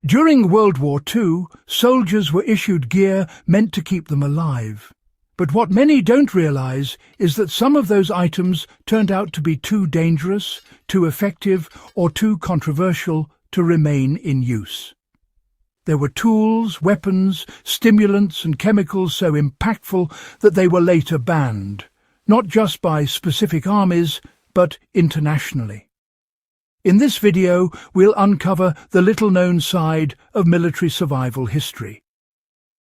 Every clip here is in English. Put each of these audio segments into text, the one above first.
During World War II, soldiers were issued gear meant to keep them alive. But what many don't realize is that some of those items turned out to be too dangerous, too effective, or too controversial to remain in use. There were tools, weapons, stimulants and chemicals so impactful that they were later banned, not just by specific armies, but internationally. In this video, we'll uncover the little-known side of military survival history.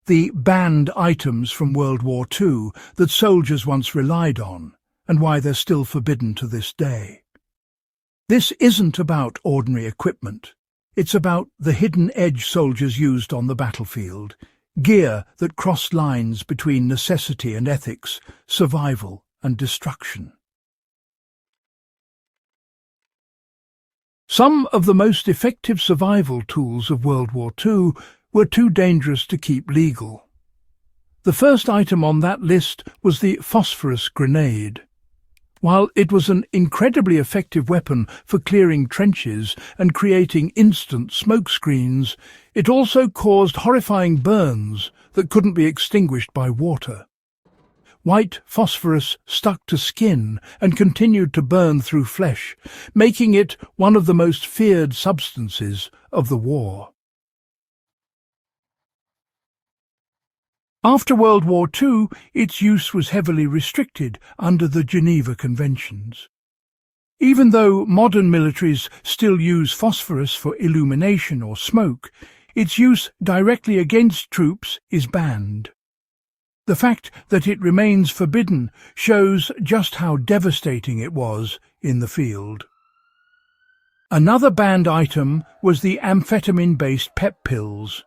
The banned items from World War II that soldiers once relied on, and why they're still forbidden to this day. This isn't about ordinary equipment. It's about the hidden edge soldiers used on the battlefield, gear that crossed lines between necessity and ethics, survival and destruction. Some of the most effective survival tools of World War II were too dangerous to keep legal. The first item on that list was the phosphorus grenade. While it was an incredibly effective weapon for clearing trenches and creating instant smoke screens, it also caused horrifying burns that couldn't be extinguished by water. White phosphorus stuck to skin and continued to burn through flesh, making it one of the most feared substances of the war. After World War II, its use was heavily restricted under the Geneva Conventions. Even though modern militaries still use phosphorus for illumination or smoke, its use directly against troops is banned. The fact that it remains forbidden shows just how devastating it was in the field. Another banned item was the amphetamine-based pep pills.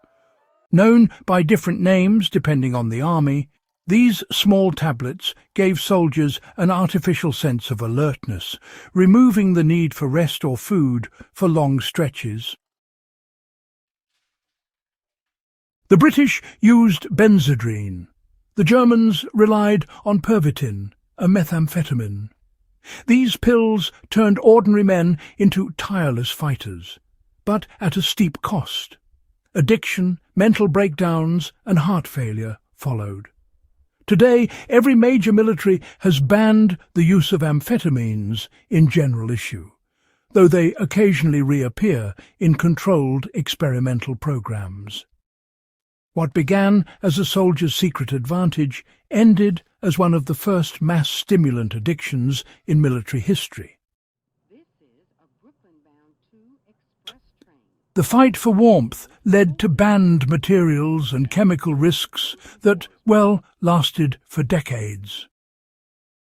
Known by different names depending on the army, these small tablets gave soldiers an artificial sense of alertness, removing the need for rest or food for long stretches. The British used benzodrine. The Germans relied on Pervitin, a methamphetamine. These pills turned ordinary men into tireless fighters, but at a steep cost. Addiction, mental breakdowns and heart failure followed. Today, every major military has banned the use of amphetamines in general issue, though they occasionally reappear in controlled experimental programs. What began as a soldier's secret advantage ended as one of the first mass stimulant addictions in military history. The fight for warmth led to banned materials and chemical risks that, well, lasted for decades.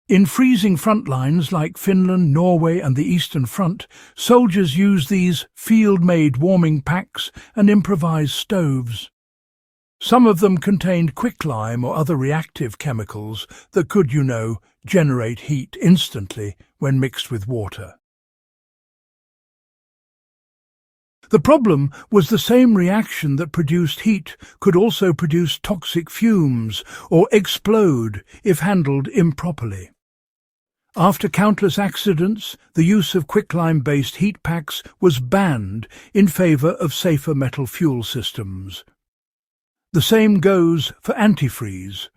In freezing front lines like Finland, Norway and the Eastern Front, soldiers used these field-made warming packs and improvised stoves. Some of them contained quicklime or other reactive chemicals that could, generate heat instantly when mixed with water. The problem was the same reaction that produced heat could also produce toxic fumes or explode if handled improperly. After countless accidents, the use of quicklime-based heat packs was banned in favor of safer metal fuel systems. The same goes for antifreeze.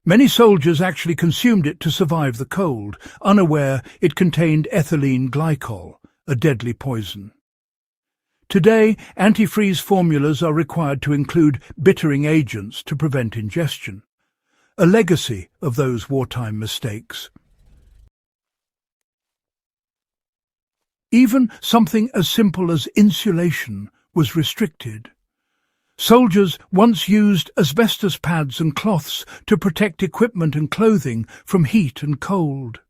Many soldiers actually consumed it to survive the cold, unaware it contained ethylene glycol, a deadly poison. Today, antifreeze formulas are required to include bittering agents to prevent ingestion, a legacy of those wartime mistakes. Even something as simple as insulation was restricted. Soldiers once used asbestos pads and cloths to protect equipment and clothing from heat and cold.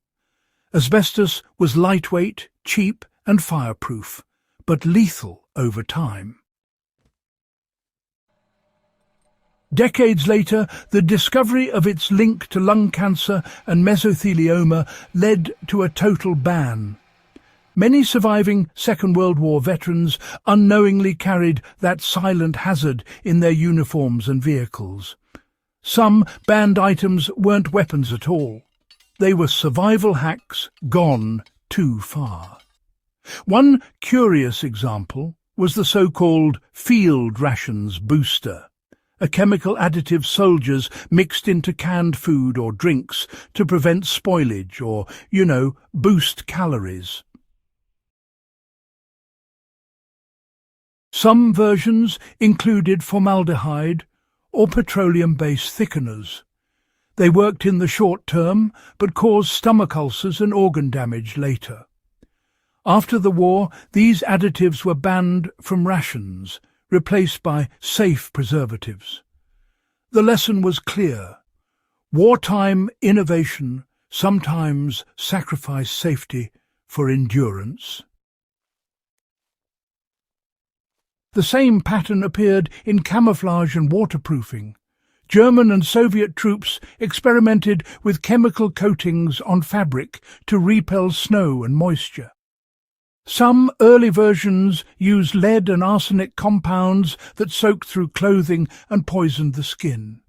Asbestos was lightweight, cheap and fireproof, but lethal over time. Decades later, the discovery of its link to lung cancer and mesothelioma led to a total ban. Many surviving Second World War veterans unknowingly carried that silent hazard in their uniforms and vehicles. Some banned items weren't weapons at all. They were survival hacks gone too far. One curious example was the so-called field rations booster, a chemical additive soldiers mixed into canned food or drinks to prevent spoilage or, boost calories. Some versions included formaldehyde or petroleum-based thickeners. They worked in the short term but caused stomach ulcers and organ damage later. After the war, these additives were banned from rations, replaced by safe preservatives. The lesson was clear. Wartime innovation sometimes sacrificed safety for endurance. The same pattern appeared in camouflage and waterproofing. German and Soviet troops experimented with chemical coatings on fabric to repel snow and moisture. Some early versions used lead and arsenic compounds that soaked through clothing and poisoned the skin.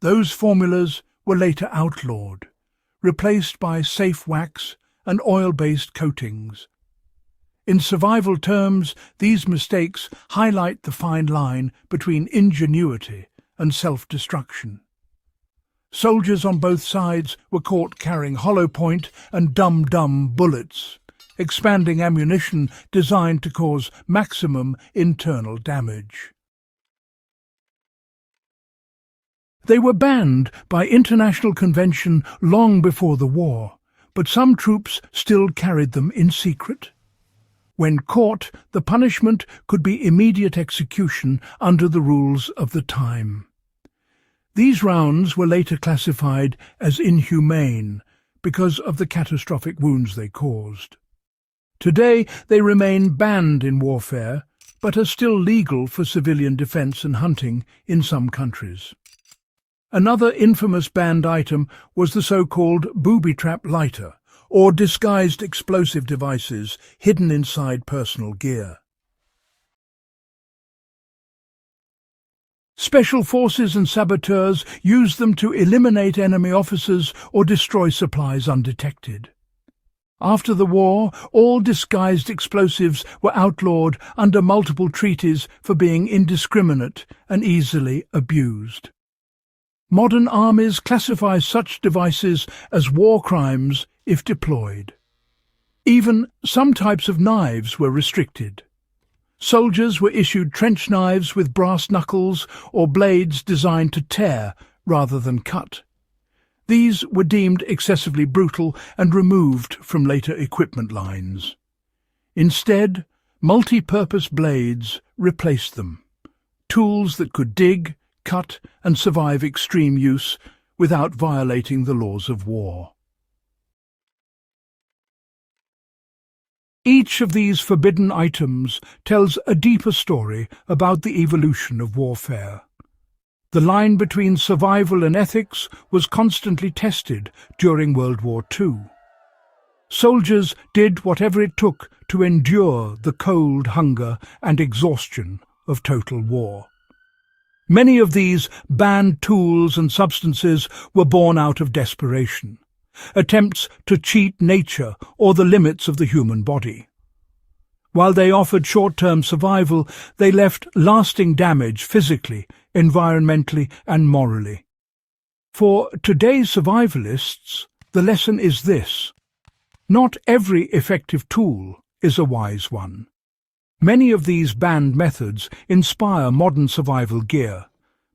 Those formulas were later outlawed, replaced by safe wax and oil-based coatings. In survival terms, these mistakes highlight the fine line between ingenuity and self-destruction. Soldiers on both sides were caught carrying hollow-point and dum-dum bullets, expanding ammunition designed to cause maximum internal damage. They were banned by international convention long before the war, but some troops still carried them in secret. When caught, the punishment could be immediate execution under the rules of the time. These rounds were later classified as inhumane because of the catastrophic wounds they caused. Today they remain banned in warfare, but are still legal for civilian defense and hunting in some countries. Another infamous banned item was the so-called booby-trap lighter, or disguised explosive devices hidden inside personal gear. Special forces and saboteurs used them to eliminate enemy officers or destroy supplies undetected. After the war, all disguised explosives were outlawed under multiple treaties for being indiscriminate and easily abused. Modern armies classify such devices as war crimes if deployed. Even some types of knives were restricted. Soldiers were issued trench knives with brass knuckles or blades designed to tear rather than cut. These were deemed excessively brutal and removed from later equipment lines. Instead, multi-purpose blades replaced them, tools that could dig, cut and survive extreme use without violating the laws of war. Each of these forbidden items tells a deeper story about the evolution of warfare. The line between survival and ethics was constantly tested during World War II. Soldiers did whatever it took to endure the cold, hunger and exhaustion of total war. Many of these banned tools and substances were born out of desperation, attempts to cheat nature or the limits of the human body. While they offered short-term survival, they left lasting damage physically, environmentally and morally. For today's survivalists, the lesson is this: not every effective tool is a wise one. Many of these banned methods inspire modern survival gear,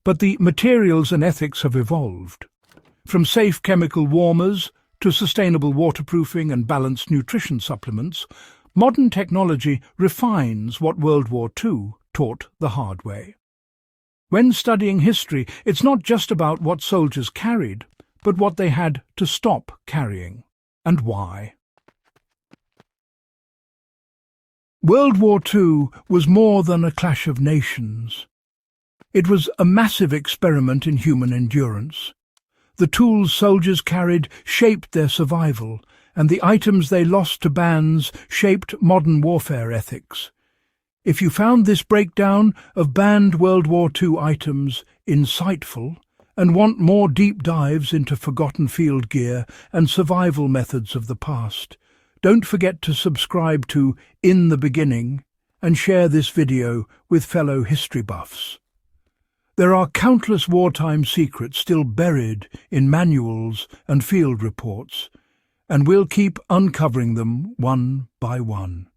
but the materials and ethics have evolved. From safe chemical warmers to sustainable waterproofing and balanced nutrition supplements, modern technology refines what World War II taught the hard way. When studying history, it's not just about what soldiers carried, but what they had to stop carrying, and why. World War II was more than a clash of nations. It was a massive experiment in human endurance. The tools soldiers carried shaped their survival, and the items they lost to bans shaped modern warfare ethics. If you found this breakdown of banned World War II items insightful and want more deep dives into forgotten field gear and survival methods of the past, don't forget to subscribe to In the Beginning and share this video with fellow history buffs. There are countless wartime secrets still buried in manuals and field reports, and we'll keep uncovering them one by one.